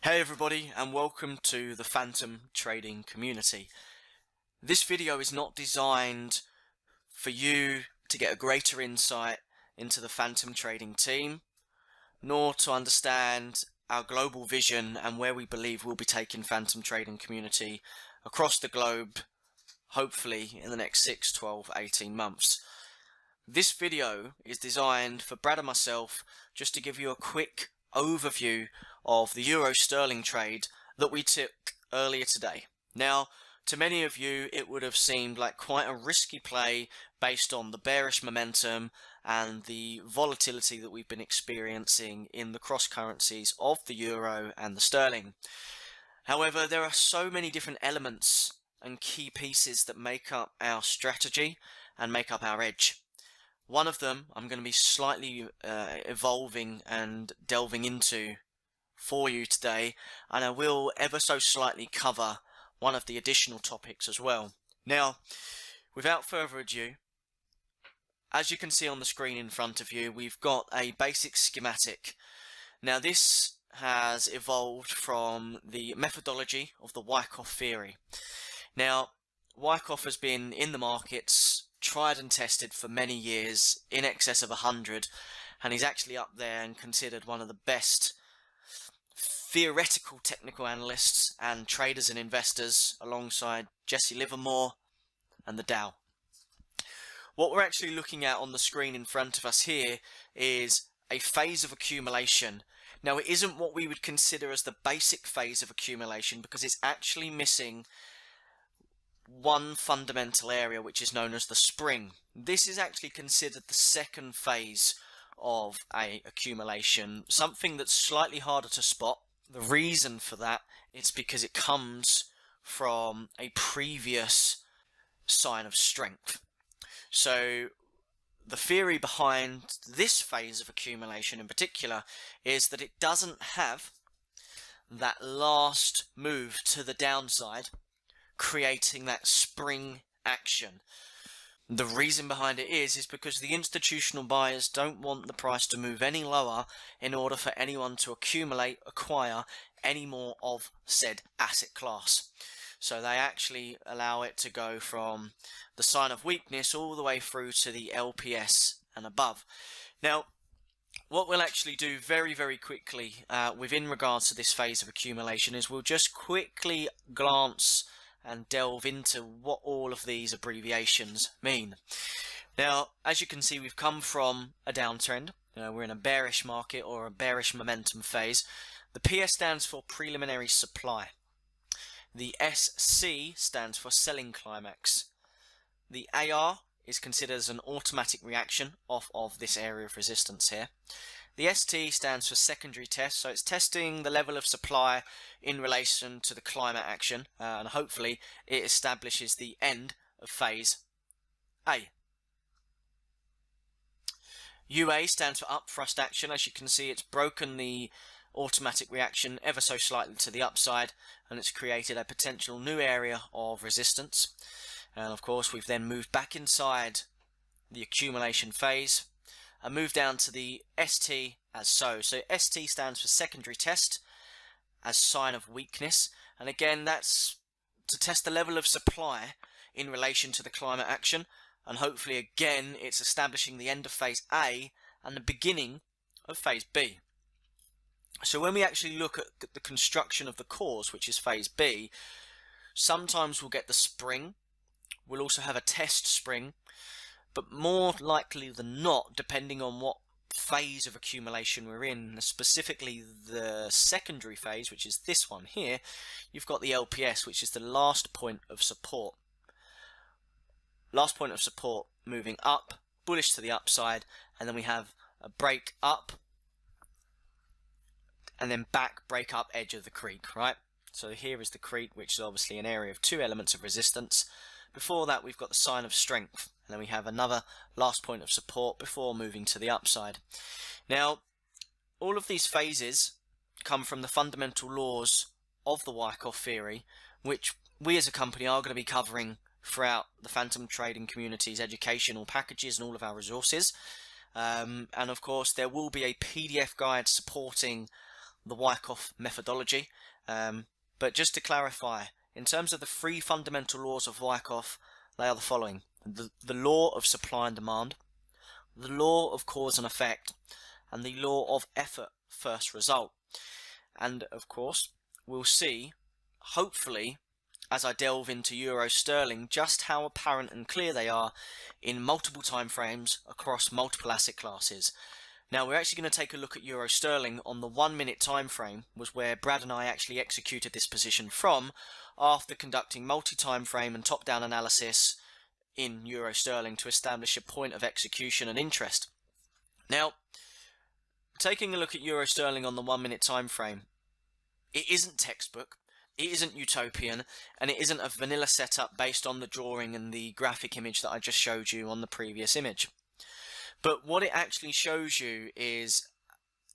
Hey everybody, and welcome to the Phantom Trading community. This video is not designed for you to get a greater insight into the Phantom Trading team, nor to understand our global vision and where we believe we'll be taking Phantom Trading community across the globe, hopefully in the next 6, 12, 18 months. This video is designed for Brad and myself just to give you a quick overview of the euro sterling trade that we took earlier today. Now, to many of you it would have seemed like quite a risky play based on the bearish momentum and the volatility that we've been experiencing in the cross currencies of the euro and the sterling. However, there are so many different elements and key pieces that make up our strategy and make up our edge. One of them I'm going to be slightly evolving and delving into for you today, and I will ever so slightly cover one of the additional topics as well. Now, without further ado, as you can see on the screen in front of you, we've got a basic schematic. Now, this has evolved from the methodology of the Wyckoff theory. Now, Wyckoff has been in the markets, tried and tested for many years, in excess of 100, and he's actually up there and considered one of the best theoretical technical analysts and traders and investors, alongside Jesse Livermore and the Dow. What we're actually looking at on the screen in front of us here is a phase of accumulation. Now, it isn't what we would consider as the basic phase of accumulation because it's actually missing one fundamental area, which is known as the spring. This is actually considered the second phase of a accumulation, something that's slightly harder to spot. The reason for that is because it comes from a previous sign of strength. So the theory behind this phase of accumulation in particular is that it doesn't have that last move to the downside, creating that spring action. The reason behind it is because the institutional buyers don't want the price to move any lower in order for anyone to acquire any more of said asset class. So they actually allow it to go from the sign of weakness all the way through to the LPS and above. Now, what we'll actually do very quickly within regards to this phase of accumulation is we'll just quickly glance and delve into what all of these abbreviations mean. Now, as you can see, we've come from a downtrend. We're in a bearish market or a bearish momentum phase. The PS stands for preliminary supply. The SC stands for selling climax. The AR is considered as an automatic reaction off of this area of resistance here. The ST stands for secondary test, so it's testing the level of supply in relation to the climate action, and hopefully it establishes the end of phase A. UA stands for up thrust action. As you can see, it's broken the automatic reaction ever so slightly to the upside, and it's created a potential new area of resistance. And of course, we've then moved back inside the accumulation phase and move down to the ST as so. So ST stands for secondary test as sign of weakness. And again, that's to test the level of supply in relation to the climate action. And hopefully, again, it's establishing the end of phase A and the beginning of phase B. So when we actually look at the construction of the cause, which is phase B, sometimes we'll get the spring. We'll also have a test spring. But more likely than not, depending on what phase of accumulation we're in, specifically the secondary phase, which is this one here, you've got the LPS, which is the last point of support. Last point of support moving up, bullish to the upside, and then we have a break up, and then back, break up, edge of the creek, right? So here is the creek, which is obviously an area of two elements of resistance. Before that, we've got the sign of strength, and then we have another last point of support before moving to the upside. Now, all of these phases come from the fundamental laws of the Wyckoff theory, which we as a company are going to be covering throughout the Phantom Trading community's educational packages and all of our resources. And of course, there will be a PDF guide supporting the Wyckoff methodology. But just to clarify, in terms of the three fundamental laws of Wyckoff, they are the following: the law of supply and demand, the law of cause and effect, and the law of effort first result. And of course, we'll see, hopefully, as I delve into Euro Sterling, just how apparent and clear they are in multiple time frames across multiple asset classes. Now, we're actually going to take a look at Euro Sterling on the 1 minute time frame, was where Brad and I actually executed this position from, after conducting multi-time frame and top-down analysis in Euro Sterling to establish a point of execution and interest. Now, taking a look at Euro Sterling on the 1 minute time frame, it isn't textbook, it isn't utopian, and it isn't a vanilla setup based on the drawing and the graphic image that I just showed you on the previous image. But what it actually shows you is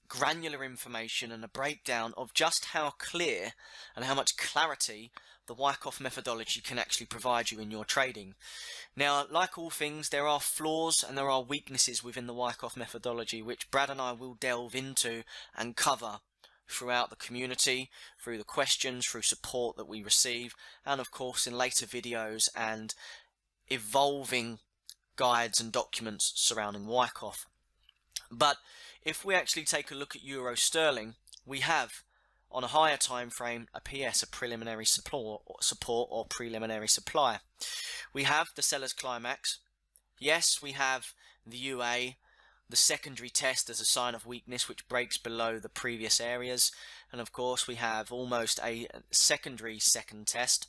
granular information and a breakdown of just how clear and how much clarity the Wyckoff methodology can actually provide you in your trading. Now, like all things, there are flaws and there are weaknesses within the Wyckoff methodology, which Brad and I will delve into and cover throughout the community, through the questions, through support that we receive, and of course in later videos and evolving guides and documents surrounding Wyckoff. But if we actually take a look at Euro Sterling, we have on a higher time frame a PS, a preliminary support or preliminary supply. We have the seller's climax. Yes, we have the UA, the secondary test as a sign of weakness which breaks below the previous areas, and of course we have almost a secondary second test,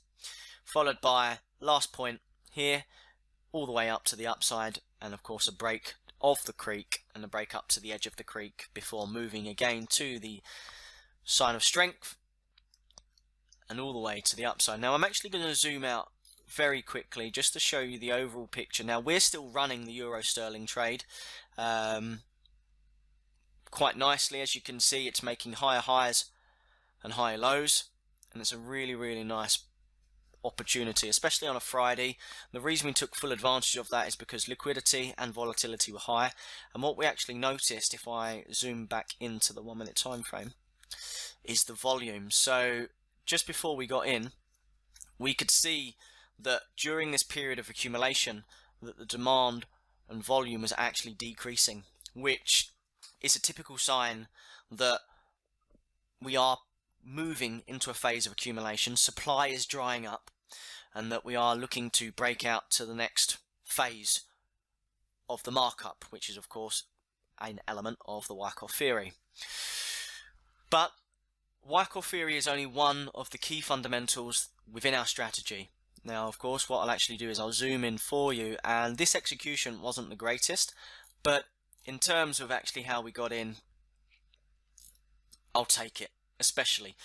followed by last point here all the way up to the upside, and of course a break of the creek and a break up to the edge of the creek before moving again to the sign of strength and all the way to the upside. Now I'm actually going to zoom out very quickly just to show you the overall picture. Now we're still running the Euro Sterling trade quite nicely. As you can see, it's making higher highs and higher lows, and it's a really nice opportunity, especially on a Friday. The reason we took full advantage of that is because liquidity and volatility were high, and what we actually noticed, if I zoom back into the 1 minute time frame, is the volume. So just before we got in, we could see that during this period of accumulation that the demand and volume was actually decreasing, which is a typical sign that we are moving into a phase of accumulation, supply is drying up, and that we are looking to break out to the next phase of the markup, which is of course an element of the Wyckoff theory. But Wyckoff theory is only one of the key fundamentals within our strategy. Now of course what I'll actually do is I'll zoom in for you, and this execution wasn't the greatest, but in terms of actually how we got in, I'll take it. Especially,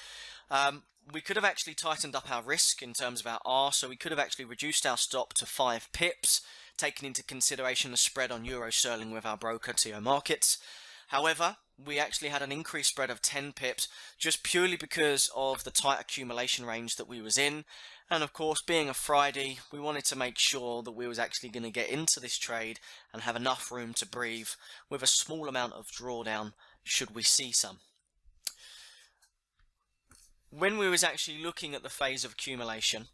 we could have actually tightened up our risk in terms of our R, so we could have actually reduced our stop to 5 pips, taking into consideration the spread on Euro Sterling with our broker TO Markets. However, we actually had an increased spread of 10 pips just purely because of the tight accumulation range that we was in, and of course being a Friday, we wanted to make sure that we was actually going to get into this trade and have enough room to breathe with a small amount of drawdown should we see some. When we was actually looking at the phase of accumulation,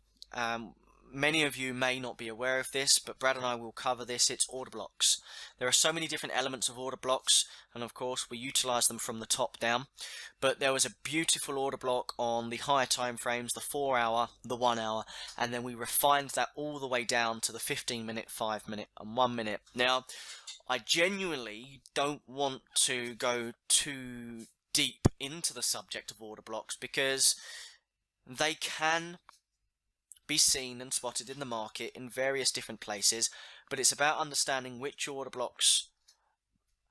many of you may not be aware of this, but Brad and I will cover this. It's order blocks. There are so many different elements of order blocks, and of course we utilize them from the top down, but there was a beautiful order block on the higher time frames, the 4 hour, the 1 hour, and then we refined that all the way down to the 15 minute, 5 minute and 1 minute. Now I genuinely don't want to go too deep into the subject of order blocks because they can be seen and spotted in the market in various different places, but it's about understanding which order blocks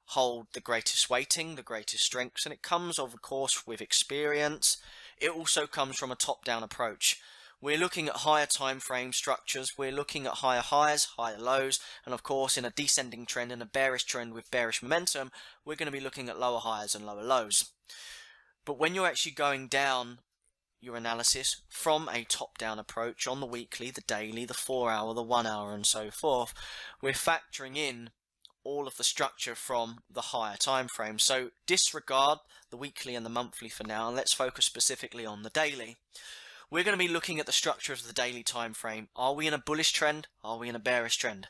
hold the greatest weighting, the greatest strengths, and it comes of course with experience. It also comes from a top-down approach. We're looking at higher time frame structures, we're looking at higher highs, higher lows, and of course in a descending trend, in a bearish trend with bearish momentum, we're going to be looking at lower highs and lower lows. But when you're actually going down your analysis from a top-down approach on the weekly, the daily, the 4 hour, the 1 hour and so forth, we're factoring in all of the structure from the higher time frame. So disregard the weekly and the monthly for now, and let's focus specifically on the daily. We're going to be looking at the structure of the daily time frame. Are we in a bullish trend? Are we in a bearish trend?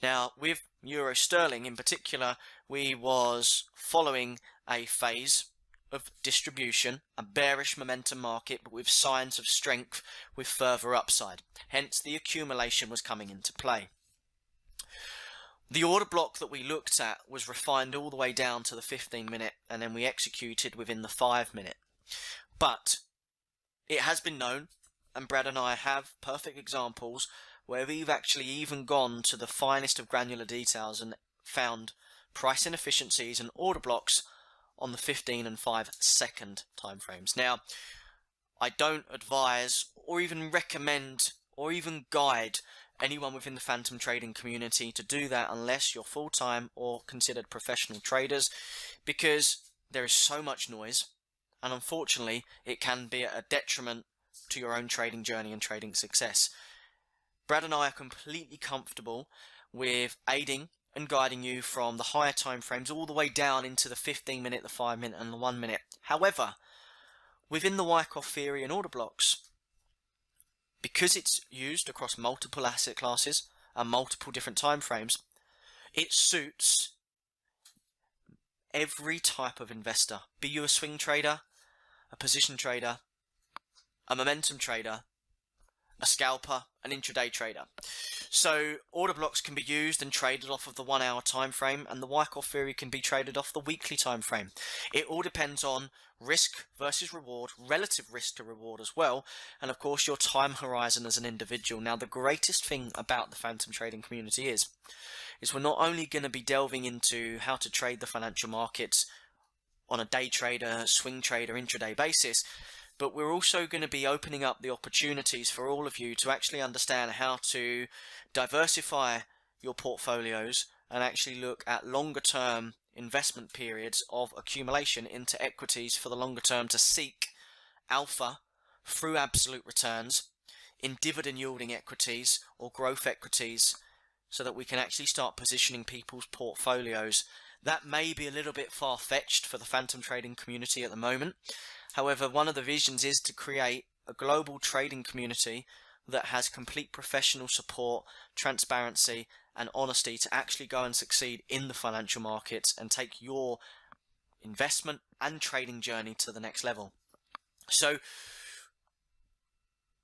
Now, with Euro Sterling in particular, we was following a phase of distribution, a bearish momentum market, but with signs of strength with further upside. Hence, the accumulation was coming into play. The order block that we looked at was refined all the way down to the 15-minute, and then we executed within the 5-minute. But it has been known, and Brad and I have perfect examples where we've actually even gone to the finest of granular details and found price inefficiencies and order blocks on the 15 and 5-second time frames. Now, I don't advise or even recommend or even guide anyone within the phantom trading community to do that unless you're full-time or considered professional traders, because there is so much noise, and unfortunately it can be a detriment to your own trading journey and trading success. Brad and I are completely comfortable with aiding and guiding you from the higher time frames all the way down into the 15-minute, the 5-minute and the 1-minute. However, within the Wyckoff theory and order blocks, because it's used across multiple asset classes and multiple different time frames, it suits every type of investor. Be you a swing trader, a position trader, a momentum trader, a scalper, an intraday trader. So order blocks can be used and traded off of the 1 hour time frame, and the Wyckoff theory can be traded off the weekly time frame. It all depends on risk versus reward, relative risk to reward as well, and of course your time horizon as an individual. Now, the greatest thing about the phantom trading community is we're not only going to be delving into how to trade the financial markets on a day trader, swing trader, intraday basis, but we're also going to be opening up the opportunities for all of you to actually understand how to diversify your portfolios and actually look at longer term investment periods of accumulation into equities for the longer term to seek alpha through absolute returns in dividend yielding equities or growth equities, so that we can actually start positioning people's portfolios. That may be a little bit far-fetched for the phantom trading community at the moment. However, one of the visions is to create a global trading community that has complete professional support, transparency and honesty to actually go and succeed in the financial markets and take your investment and trading journey to the next level. So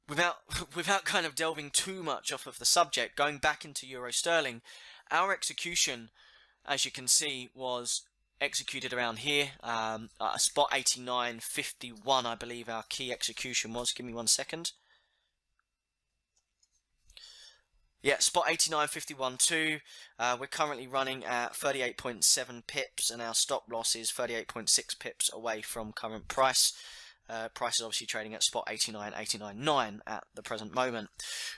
without kind of delving too much off of the subject, going back into Euro Sterling, our execution, as you can see, was executed around here, spot 89.51 I believe our key execution was. Give me 1 second. Yeah, spot 89.51 too. We're currently running at 38.7 pips, and our stop loss is 38.6 pips away from current price. Price is obviously trading at spot 89.9 at the present moment.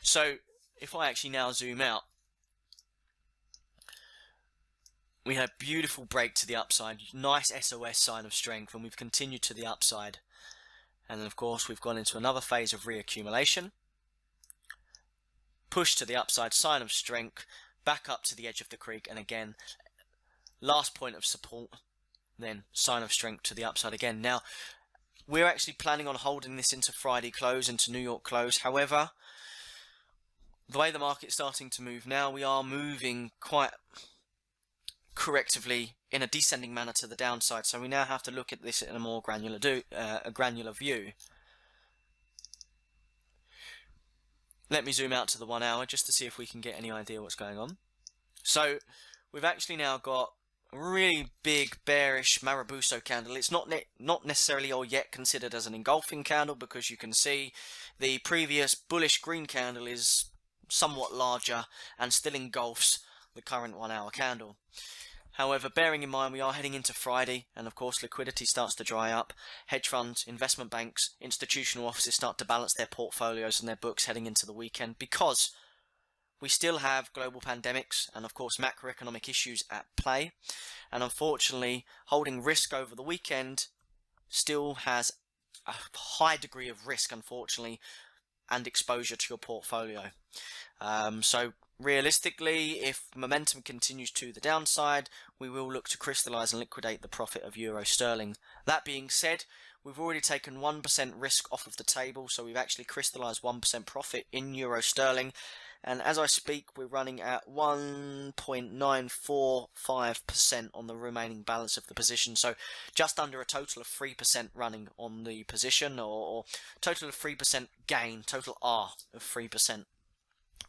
So if I actually now zoom out, we had a beautiful break to the upside, nice SOS sign of strength, and we've continued to the upside. And then of course we've gone into another phase of reaccumulation, push to the upside, sign of strength, back up to the edge of the creek, and again last point of support, then sign of strength to the upside again. Now we're actually planning on holding this into Friday close, into New York close. However, the way the market's starting to move now, we are moving quite correctively in a descending manner to the downside, so we now have to look at this in a more granular view. Let me zoom out to the 1 hour just to see if we can get any idea what's going on. So we've actually now got a really big bearish Marabuso candle. It's not necessarily or yet considered as an engulfing candle, because you can see the previous bullish green candle is somewhat larger and still engulfs the current 1 hour candle. However, bearing in mind we are heading into Friday, and of course liquidity starts to dry up, hedge funds, investment banks, institutional offices start to balance their portfolios and their books heading into the weekend, because we still have global pandemics and of course macroeconomic issues at play, and unfortunately holding risk over the weekend still has a high degree of risk, unfortunately, and exposure to your portfolio. So Realistically, if momentum continues to the downside, we will look to crystallize and liquidate the profit of euro sterling. That being said, we've already taken 1% risk off of the table, so we've actually crystallized 1% profit in euro sterling. And as I speak, we're running at 1.945% on the remaining balance of the position. So just under a total of 3% running on the position, or total of 3% gain, total R of 3%.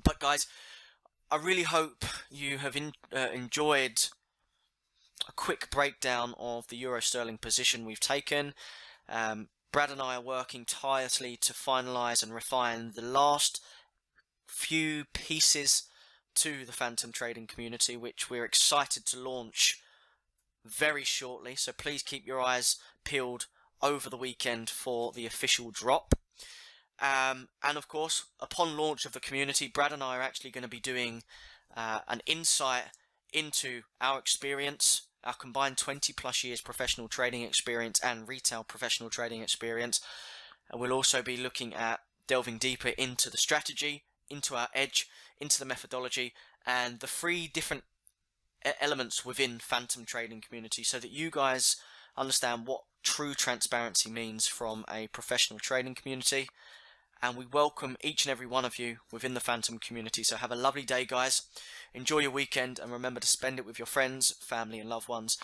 But guys, I really hope you have enjoyed a quick breakdown of the euro sterling position we've taken. Brad and I are working tirelessly to finalize and refine the last few pieces to the Phantom trading community, which we're excited to launch very shortly. So please keep your eyes peeled over the weekend for the official drop. And of course, upon launch of the community, Brad and I are actually going to be doing an insight into our experience, our combined 20 plus years professional trading experience and retail professional trading experience. And we'll also be looking at delving deeper into the strategy, into our edge, into the methodology, and the 3 different elements within Phantom trading community, so that you guys understand what true transparency means from a professional trading community. And we welcome each and every one of you within the Phantom community. So have a lovely day, guys. Enjoy your weekend, and remember to spend it with your friends, family, and loved ones.